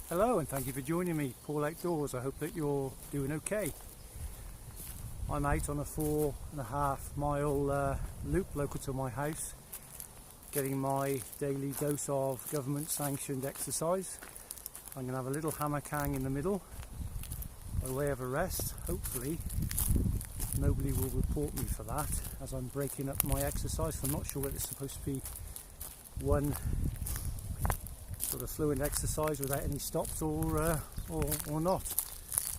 Hello and thank you for joining me, Paul Outdoors. I hope that you're doing okay. I'm out on a 4.5 mile loop local to my house, getting my daily dose of government sanctioned exercise. I'm going to have a little hammock hang in the middle by way of a rest. Hopefully nobody will report me for that as I'm breaking up my exercise. I'm not sure whether it's supposed to be one sort of fluent exercise without any stops or not.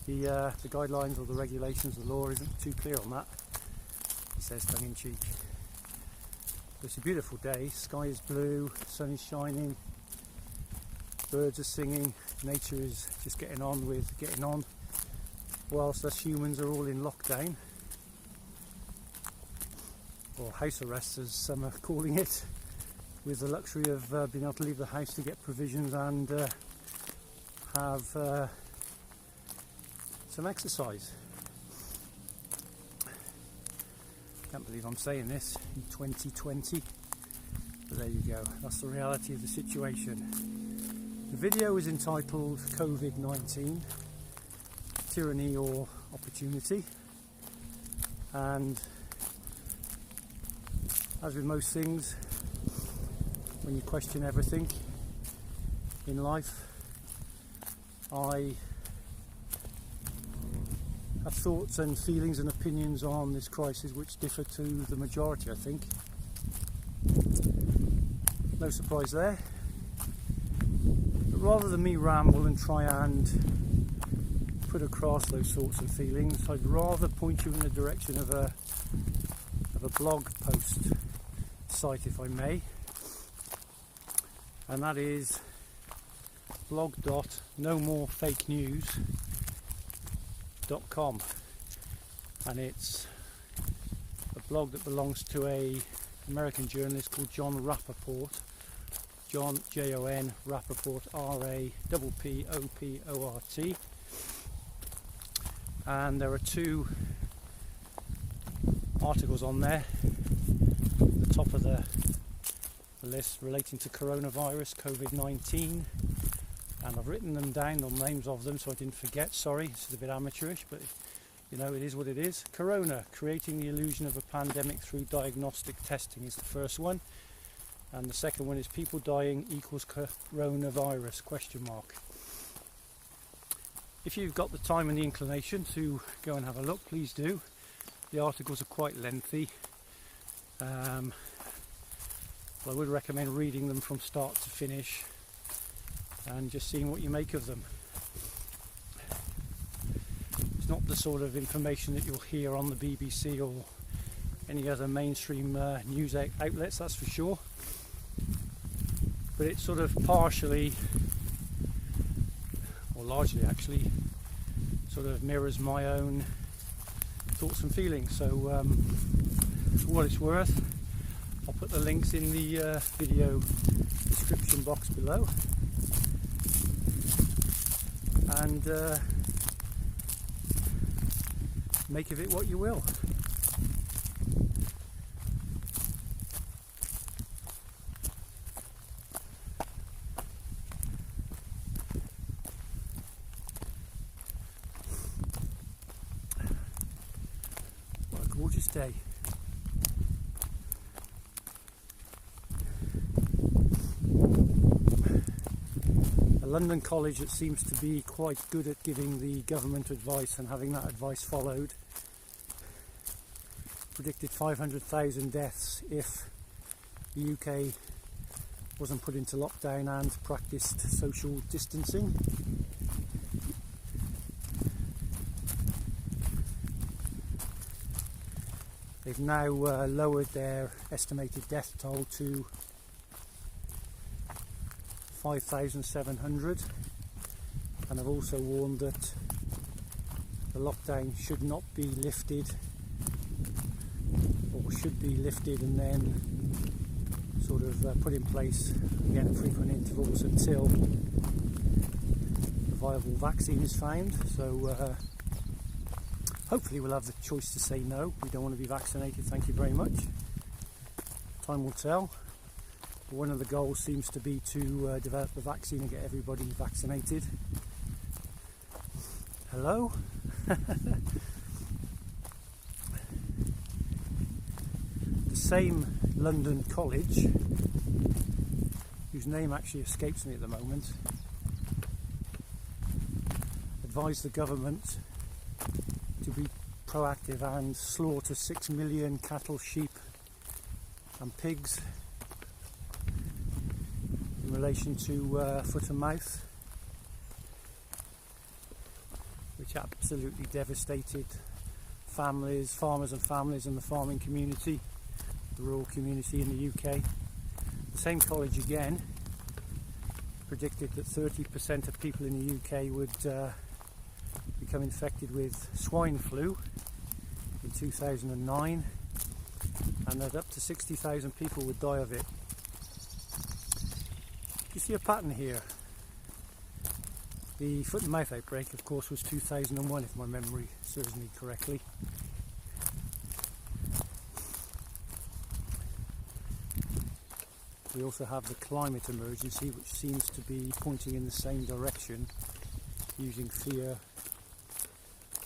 The guidelines or the regulations, the law isn't too clear on that, he says tongue in cheek. It's a beautiful day, sky is blue, sun is shining, birds are singing, nature is just getting on, whilst us humans are all in lockdown, or house arrest as some are calling it, with the luxury of being able to leave the house to get provisions and have some exercise. Can't believe I'm saying this in 2020, but there you go, that's the reality of the situation. The video is entitled COVID-19 Tyranny or Opportunity, and as with most things, when you question everything in life, I have thoughts and feelings and opinions on this crisis which differ to the majority, I think. No surprise there. But rather than me ramble and try and put across those sorts of feelings, I'd rather point you in the direction of a blog post site, if I may. And that is blog.nomorefakenews.com, and it's a blog that belongs to a American journalist called John Rappoport. John, Jon Rappoport, Rappoport, and there are two articles on there. The top of the list relating to coronavirus, COVID-19, and I've written them down, the names of them, so I didn't forget. Sorry, this is a bit amateurish, but you know, it is what it is. Corona, creating the illusion of a pandemic through diagnostic testing is the first one, and the second one is people dying equals coronavirus, question mark. If you've got the time and the inclination to go and have a look, please do. The articles are quite lengthy. I would recommend reading them from start to finish and just seeing what you make of them. It's not the sort of information that you'll hear on the BBC or any other mainstream news outlets, that's for sure. But it sort of partially, or largely actually, sort of mirrors my own thoughts and feelings. So for what it's worth, I'll put the links in the video description box below, and make of it what you will. What a gorgeous day. London college that seems to be quite good at giving the government advice and having that advice followed predicted 500,000 deaths if the UK wasn't put into lockdown and practiced social distancing. They've now lowered their estimated death toll to 5,700, and I've also warned that the lockdown should not be lifted, or should be lifted and then sort of put in place again at frequent intervals until a viable vaccine is found. So hopefully we'll have the choice to say no, we don't want to be vaccinated, thank you very much. Time will tell. One of the goals seems to be to develop the vaccine and get everybody vaccinated. Hello? The same London college, whose name actually escapes me at the moment, advised the government to be proactive and slaughter 6 million cattle, sheep and pigs in relation to foot and mouth, which absolutely devastated families, farmers and families in the farming community, the rural community in the UK. The same college again predicted that 30% of people in the UK would become infected with swine flu in 2009, and that up to 60,000 people would die of it. You see a pattern here. The foot and mouth outbreak, of course, was 2001, if my memory serves me correctly. We also have the climate emergency, which seems to be pointing in the same direction, using fear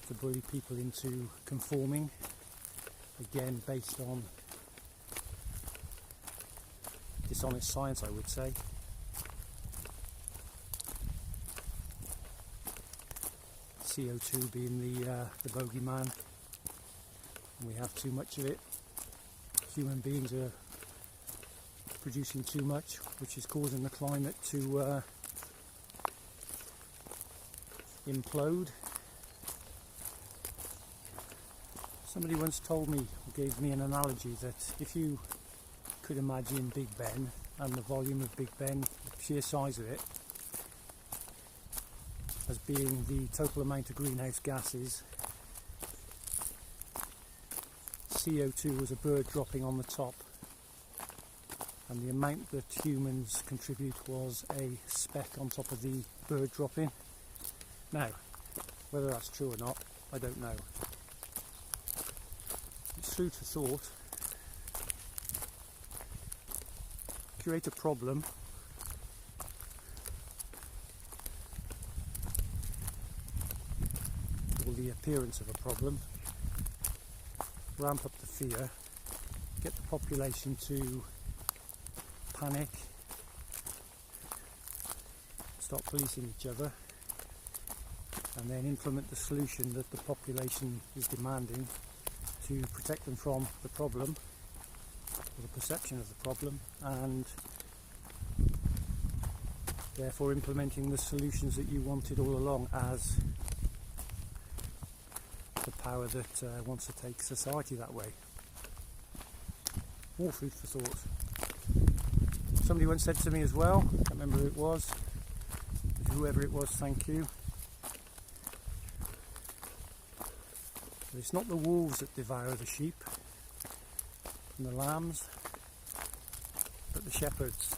to bully people into conforming, again based on dishonest science, I would say. CO2 being the bogeyman, and we have too much of it. Human beings are producing too much, which is causing the climate to implode. Somebody once told me, or gave me an analogy, that if you could imagine Big Ben and the volume of Big Ben, the sheer size of it, as being the total amount of greenhouse gases, CO2 was a bird dropping on the top, and the amount that humans contribute was a speck on top of the bird dropping. Now, whether that's true or not, I don't know. It's food for thought. Create a problem, or the appearance of a problem, ramp up the fear, get the population to panic, start policing each other, and then implement the solution that the population is demanding to protect them from the problem, or the perception of the problem, and therefore implementing the solutions that you wanted all along as the power that wants to take society that way. More food for thought. Somebody once said to me as well, I can't remember who it was, whoever it was, thank you, but it's not the wolves that devour the sheep and the lambs, but the shepherds.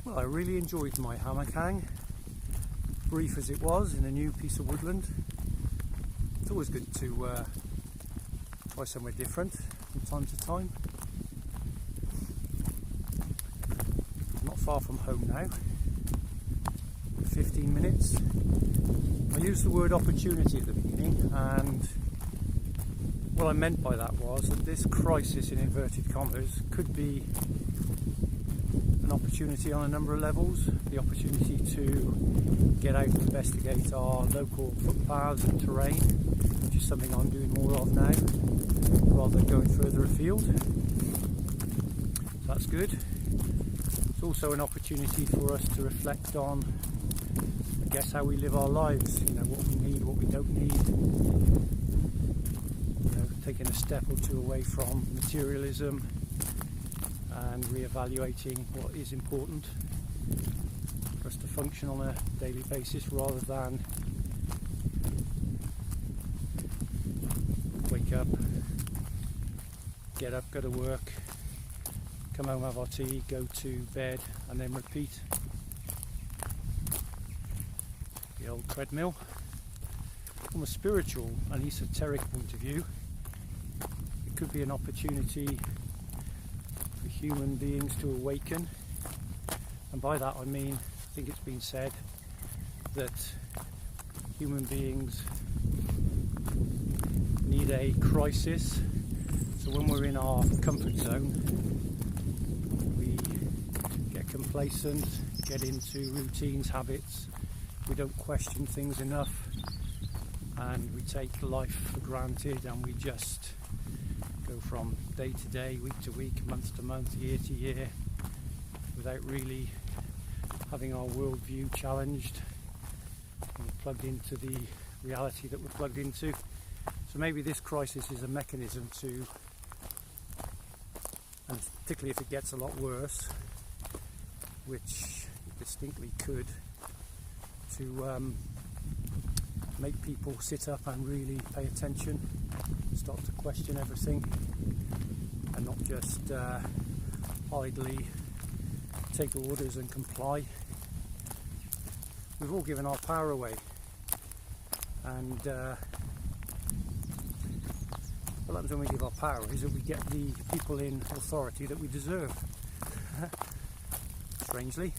Well, I really enjoyed my hammock hang, brief as it was, in a new piece of woodland. It's always good to try somewhere different from time to time. I'm not far from home now, 15 minutes. I used the word opportunity at the beginning, and what I meant by that was that this crisis, in inverted commas, could be an opportunity on a number of levels. The opportunity to get out and investigate our local footpaths and terrain, which is something I'm doing more of now, rather than going further afield. So that's good. It's also an opportunity for us to reflect on, I guess, how we live our lives, what we need, what we don't need, taking a step or two away from materialism and re-evaluating what is important for us to function on a daily basis, rather than wake up, get up, go to work, come home, have our tea, go to bed, and then repeat. The old treadmill. From a spiritual and esoteric point of view, it could be an opportunity for human beings to awaken. And by that I mean, I think it's been said that human beings need a crisis. So when we're in our comfort zone, we get complacent, get into routines, habits, we don't question things enough, and we take life for granted, and we just go from day to day, week to week, month to month, year to year, without really having our worldview challenged and plugged into the reality that we're plugged into. So maybe this crisis is a mechanism to, and particularly if it gets a lot worse, which it distinctly could, to make people sit up and really pay attention, start to question everything, and not just idly take orders and comply. We've all given our power away, and what happens when we give our power is that we get the people in authority that we deserve, strangely.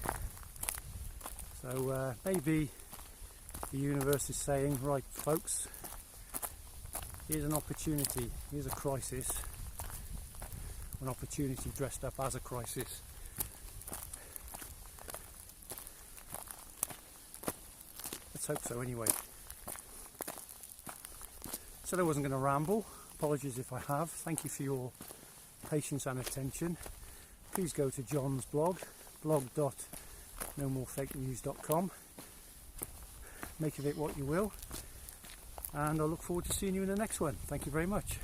So maybe the universe is saying, right folks, here's an opportunity, here's a crisis, an opportunity dressed up as a crisis. Let's hope so anyway. Said I wasn't going to ramble, apologies if I have. Thank you for your patience and attention. Please go to John's blog, blog.nomorefakenews.com. Make of it what you will, and I look forward to seeing you in the next one. Thank you very much.